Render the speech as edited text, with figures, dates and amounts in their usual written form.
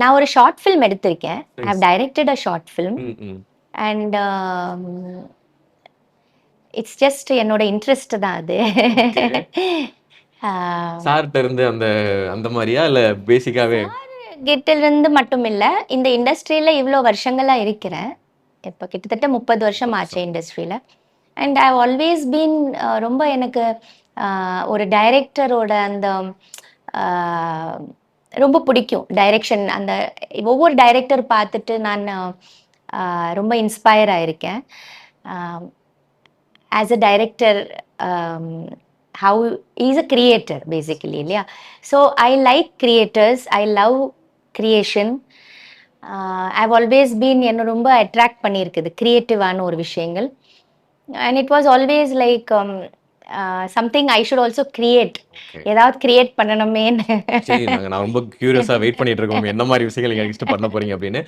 நான் ஒரு short film எடுத்திருக்கேன். ஐ சரி. Have directed a short film. Hmm, hmm. And it's just என்னோட இன்ட்ரெஸ்ட் தான் அது. ஓகே. சார்ட்ட இருந்து அந்த அந்த மாரியா? இல்ல பேசிக்காவே? கிட்டேருந்து மட்டும் இல்ல, இந்த இண்டஸ்ட்ரியில இவ்ளோ வருஷங்களா இருக்கிறேன். இப்போ கிட்டத்தட்ட 30 வருஷம் ஆச்சு இண்டஸ்ட்ரியில. அண்ட் ஐ ஆல்வேஸ் பீன் ரொம்ப எனக்கு ஒரு டைரக்டரோட அந்த அ ரொம்ப பிடிக்கும். டைரக்ஷன் அந்த ஒவ்வொரு டைரக்டர் பார்த்துட்டு நான் ரொம்ப இன்ஸ்பயர் ஆயிருக்கேன். As a director how is a creator basically இல்லையா? So I like creators, I love creation. I've always been என்ன ரொம்ப அட்ராக்ட் பண்ணியிருக்குது கிரியேட்டிவான ஒரு விஷயங்கள். And it was always like something I should also create. Okay. ஏதாவது create பண்ணணுமேன்னு. சரி, நான் ரொம்ப கியூரியஸா வெயிட் பண்ணிட்டு இருக்கோம். என்ன மாரி விஷயங்கள் நீங்க நெக்ஸ்ட் பண்ண போறீங்க அப்படின்னு.